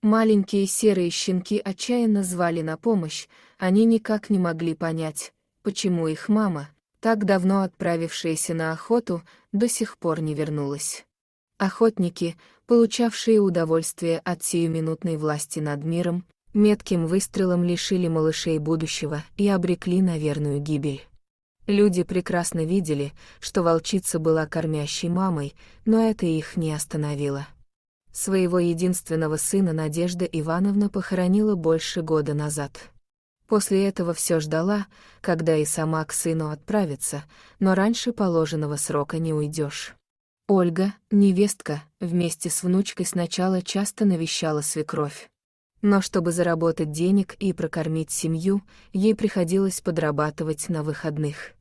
Маленькие серые щенки отчаянно звали на помощь, они никак не могли понять, почему их мама, так давно отправившаяся на охоту, до сих пор не вернулась. Охотники, получавшие удовольствие от сиюминутной власти над миром, метким выстрелом лишили малышей будущего и обрекли на верную гибель. Люди прекрасно видели, что волчица была кормящей мамой, но это их не остановило. Своего единственного сына Надежда Ивановна похоронила больше года назад. После этого все ждала, когда и сама к сыну отправится, но раньше положенного срока не уйдешь. Ольга, невестка, вместе с внучкой сначала часто навещала свекровь. Но чтобы заработать денег и прокормить семью, ей приходилось подрабатывать на выходных.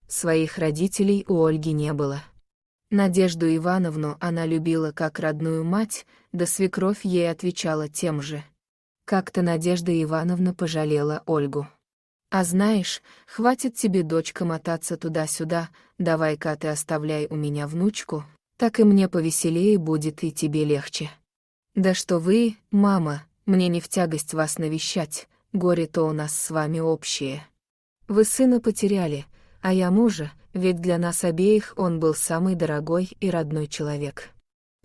Своих родителей у Ольги не было. Надежду Ивановну она любила как родную мать, да свекровь ей отвечала тем же. Как-то Надежда Ивановна пожалела Ольгу. «А знаешь, хватит тебе, дочка, мотаться туда-сюда, давай-ка ты оставляй у меня внучку, так и мне повеселее будет и тебе легче». «Да что вы, мама, мне не в тягость вас навещать, горе-то у нас с вами общее. Вы сына потеряли, а я мужа, ведь для нас обеих он был самый дорогой и родной человек».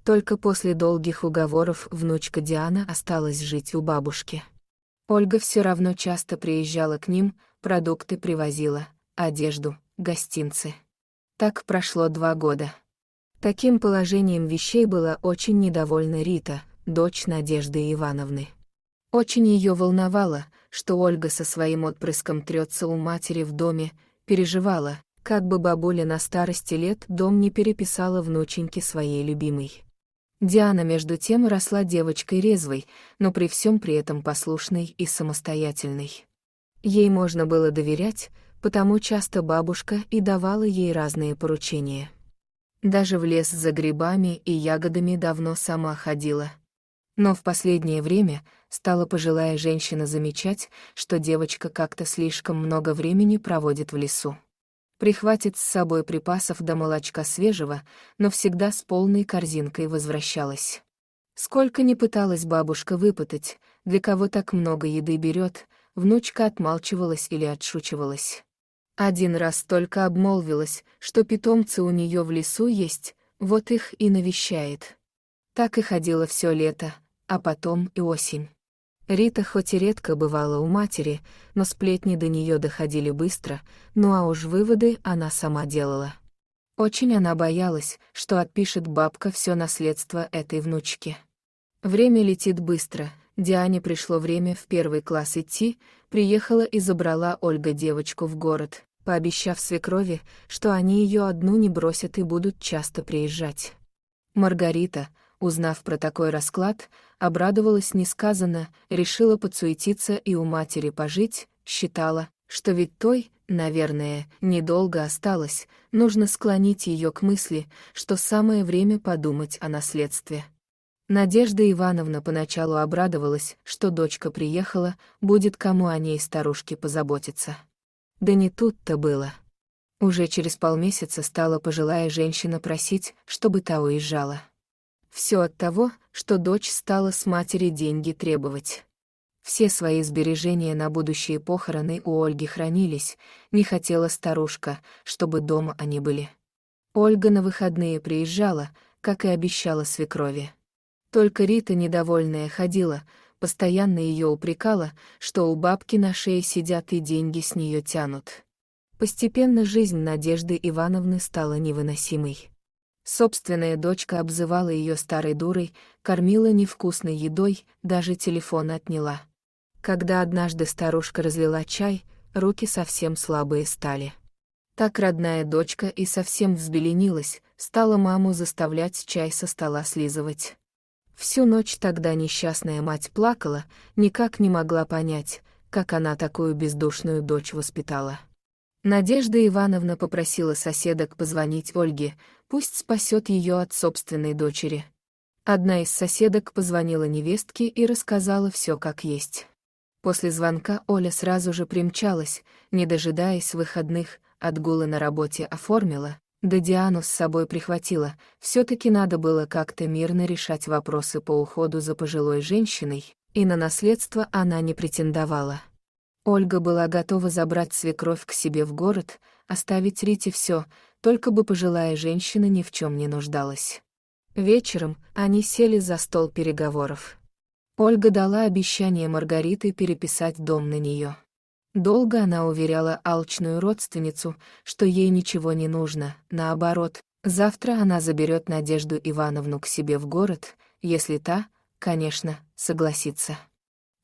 Только после долгих уговоров внучка Диана осталась жить у бабушки. Ольга все равно часто приезжала к ним, продукты привозила, одежду, гостинцы. Так прошло 2 года. Таким положением вещей была очень недовольна Рита, дочь Надежды Ивановны. Очень ее волновало, что Ольга со своим отпрыском трется у матери в доме, переживала, как бы бабуля на старости лет дом не переписала внученьке своей любимой. Диана между тем росла девочкой резвой, но при всем при этом послушной и самостоятельной. Ей можно было доверять, потому часто бабушка и давала ей разные поручения. Даже в лес за грибами и ягодами давно сама ходила. Но в последнее время стала пожилая женщина замечать, что девочка как-то слишком много времени проводит в лесу. Прихватит с собой припасов до молочка свежего, но всегда с полной корзинкой возвращалась. Сколько ни пыталась бабушка выпытать, для кого так много еды берет, внучка отмалчивалась или отшучивалась. Один раз только обмолвилась, что питомцы у нее в лесу есть, вот их и навещает. Так и ходила все лето, а потом и осень. Рита хоть и редко бывала у матери, но сплетни до нее доходили быстро, ну а уж выводы она сама делала. Очень она боялась, что отпишет бабка все наследство этой внучки. Время летит быстро, Диане пришло время в 1 класс идти, приехала и забрала Ольга девочку в город, пообещав свекрови, что они ее одну не бросят и будут часто приезжать. Маргарита, узнав про такой расклад, обрадовалась несказанно, решила подсуетиться и у матери пожить, считала, что ведь той, наверное, недолго осталось, нужно склонить ее к мысли, что самое время подумать о наследстве. Надежда Ивановна поначалу обрадовалась, что дочка приехала, будет кому о ней старушке позаботиться. Да не тут-то было. Уже через полмесяца стала пожилая женщина просить, чтобы та уезжала. Все от того, что дочь стала с матери деньги требовать. Все свои сбережения на будущие похороны у Ольги хранились, не хотела старушка, чтобы дома они были. Ольга на выходные приезжала, как и обещала свекрови. Только Рита недовольная ходила, постоянно ее упрекала, что у бабки на шее сидят и деньги с нее тянут. Постепенно жизнь Надежды Ивановны стала невыносимой. Собственная дочка обзывала ее старой дурой, кормила невкусной едой, даже телефон отняла. Когда однажды старушка разлила чай, руки совсем слабые стали. Так родная дочка и совсем взбеленилась, стала маму заставлять чай со стола слизывать. Всю ночь тогда несчастная мать плакала, никак не могла понять, как она такую бездушную дочь воспитала. Надежда Ивановна попросила соседок позвонить Ольге, пусть спасет ее от собственной дочери. Одна из соседок позвонила невестке и рассказала все как есть. После звонка Оля сразу же примчалась, не дожидаясь выходных, отгулы на работе оформила, Да Диану с собой прихватила, все-таки надо было как-то мирно решать вопросы по уходу за пожилой женщиной, и на наследство она не претендовала. Ольга была готова забрать свекровь к себе в город, оставить Рите все, только бы пожилая женщина ни в чем не нуждалась. Вечером они сели за стол переговоров. Ольга дала обещание Маргариты переписать дом на нее. Долго она уверяла алчную родственницу, что ей ничего не нужно, наоборот, завтра она заберет Надежду Ивановну к себе в город, если та, конечно, согласится.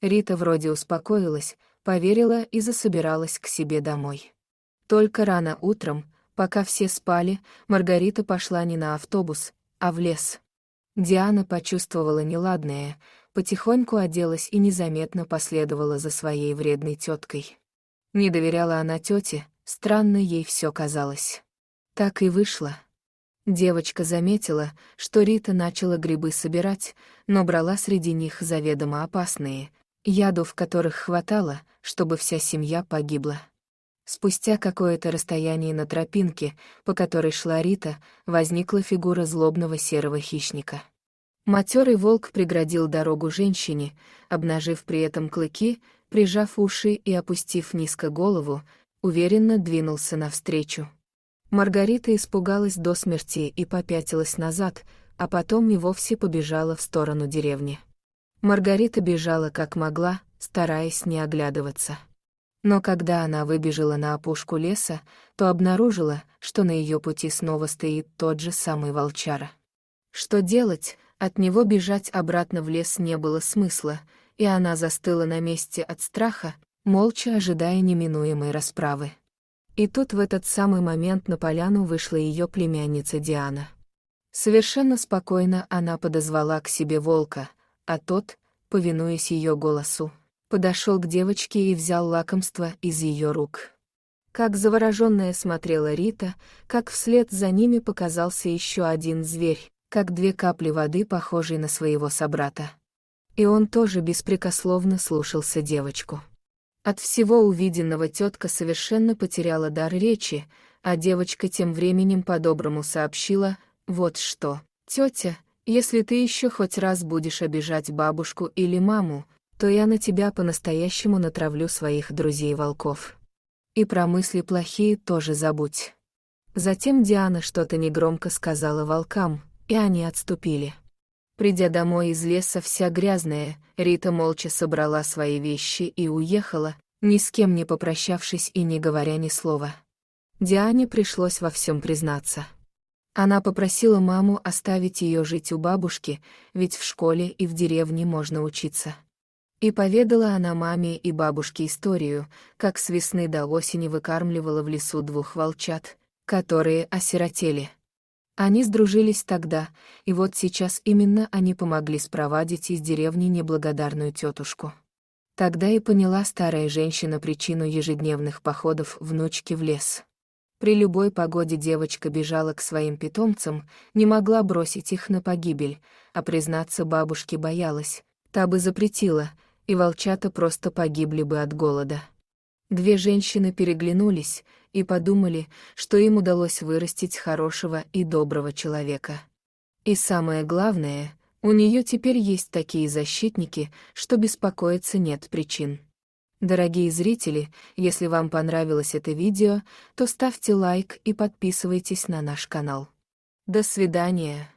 Рита вроде успокоилась, поверила и засобиралась к себе домой. Только рано утром, пока все спали, Маргарита пошла не на автобус, а в лес. Диана почувствовала неладное, потихоньку оделась и незаметно последовала за своей вредной теткой. Не доверяла она тете, странно ей все казалось. Так и вышло. Девочка заметила, что Рита начала грибы собирать, но брала среди них заведомо опасные, яду в которых хватало, чтобы вся семья погибла. Спустя какое-то расстояние на тропинке, по которой шла Рита, возникла фигура злобного серого хищника. Матерый волк преградил дорогу женщине, обнажив при этом клыки, прижав уши и опустив низко голову, уверенно двинулся навстречу. Маргарита испугалась до смерти и попятилась назад, а потом и вовсе побежала в сторону деревни. Маргарита бежала как могла, стараясь не оглядываться. Но когда она выбежала на опушку леса, то обнаружила, что на ее пути снова стоит тот же самый волчара. Что делать? От него бежать обратно в лес не было смысла, и она застыла на месте от страха, молча ожидая неминуемой расправы. И тут в этот самый момент на поляну вышла ее племянница Диана. Совершенно спокойно она подозвала к себе волка, а тот, повинуясь ее голосу, подошел к девочке и взял лакомство из ее рук. Как завороженная смотрела Рита, как вслед за ними показался еще один зверь, как две капли воды, похожий на своего собрата. И он тоже беспрекословно слушался девочку. От всего увиденного тетка совершенно потеряла дар речи, а девочка тем временем по-доброму сообщила: «Вот что, тетя, если ты еще хоть раз будешь обижать бабушку или маму, то я на тебя по-настоящему натравлю своих друзей-волков. И про мысли плохие тоже забудь». Затем Диана что-то негромко сказала волкам, и они отступили. Придя домой из леса вся грязная, Рита молча собрала свои вещи и уехала, ни с кем не попрощавшись и не говоря ни слова. Диане пришлось во всем признаться. Она попросила маму оставить ее жить у бабушки, ведь в школе и в деревне можно учиться. И поведала она маме и бабушке историю, как с весны до осени выкармливала в лесу двух волчат, которые осиротели. Они сдружились тогда, и вот сейчас именно они помогли спровадить из деревни неблагодарную тетушку. Тогда и поняла старая женщина причину ежедневных походов внучки в лес. При любой погоде девочка бежала к своим питомцам, не могла бросить их на погибель, а признаться бабушке боялась, та бы запретила, и волчата просто погибли бы от голода. Две женщины переглянулись и подумали, что им удалось вырастить хорошего и доброго человека. И самое главное, у нее теперь есть такие защитники, что беспокоиться нет причин. Дорогие зрители, если вам понравилось это видео, то ставьте лайк и подписывайтесь на наш канал. До свидания.